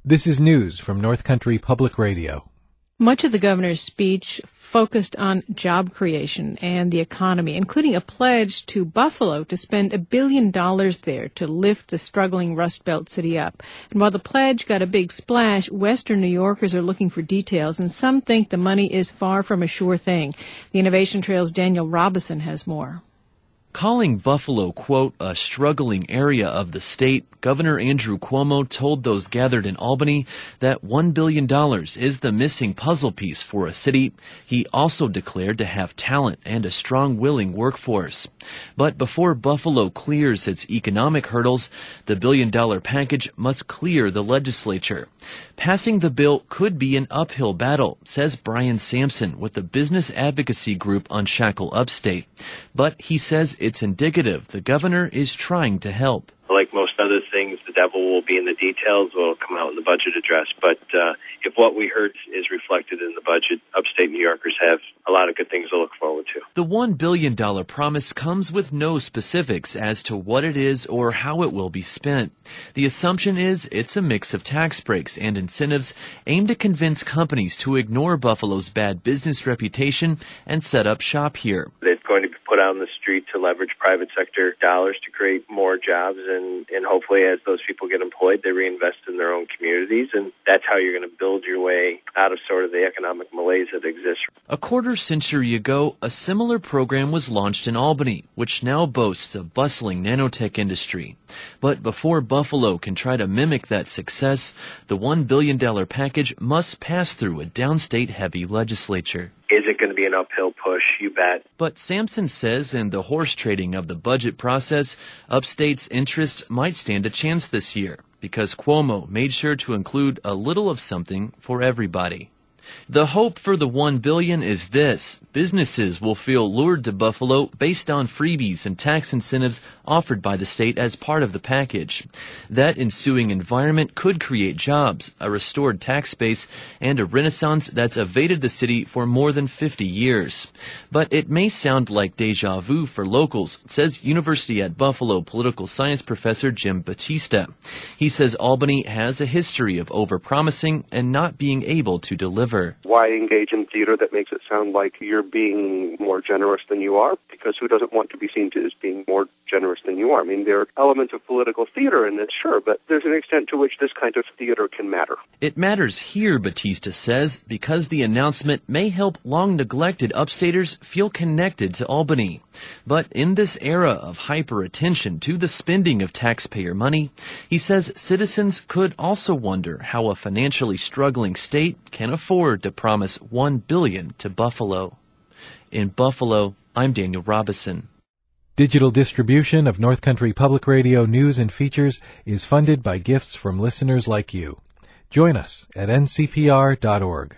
This is news from North Country Public Radio. Much of the governor's speech focused on job creation and the economy, including a pledge to Buffalo to spend $1 billion there to lift the struggling Rust Belt city up. And while the pledge got a big splash, Western New Yorkers are looking for details, and some think the money is far from a sure thing. The Innovation Trail's Daniel Robison has more. Calling Buffalo, quote, a struggling area of the state, Governor Andrew Cuomo told those gathered in Albany that $1 billion is the missing puzzle piece for a city he also declared to have talent and a strong, willing workforce. But before Buffalo clears its economic hurdles, the $1 billion package must clear the legislature. Passing the bill could be an uphill battle, says Brian Sampson with the business advocacy group Unshackle Upstate. But he says it's indicative the governor is trying to help. Like most other things, the devil will be in the details. Will come out in the budget address. But if what we heard is reflected in the budget, upstate New Yorkers have a lot of good things to look forward to. The $1 billion promise comes with no specifics as to what it is or how it will be spent. The assumption is it's a mix of tax breaks and incentives aimed to convince companies to ignore Buffalo's bad business reputation and set up shop here. It's going to be put out on the street to leverage private sector dollars to create more jobs, and hopefully as those people get employed, they reinvest in their own communities, and that's how you're going to build your way out of sort of the economic malaise that exists. A quarter century ago, a similar program was launched in Albany, which now boasts a bustling nanotech industry. But before Buffalo can try to mimic that success, the $1 billion package must pass through a downstate-heavy legislature. Is it going to be an uphill push? You bet. But Sampson says in the horse trading of the budget process, Upstate's interests might stand a chance this year because Cuomo made sure to include a little of something for everybody. The hope for the $1 billion is this. Businesses will feel lured to Buffalo based on freebies and tax incentives offered by the state as part of the package. That ensuing environment could create jobs, a restored tax base, and a renaissance that's evaded the city for more than 50 years. But it may sound like deja vu for locals, says University at Buffalo political science professor Jim Batista. He says Albany has a history of overpromising and not being able to deliver. Why engage in theater that makes it sound like you're being more generous than you are? Because who doesn't want to be seen as being more generous than you are? I mean, there are elements of political theater in this, sure, but there's an extent to which this kind of theater can matter. It matters here, Batista says, because the announcement may help long-neglected upstaters feel connected to Albany. But in this era of hyper-attention to the spending of taxpayer money, he says citizens could also wonder how a financially struggling state can afford to promise $1 billion to Buffalo. In Buffalo, I'm Daniel Robison. Digital distribution of North Country Public Radio news and features is funded by gifts from listeners like you. Join us at ncpr.org.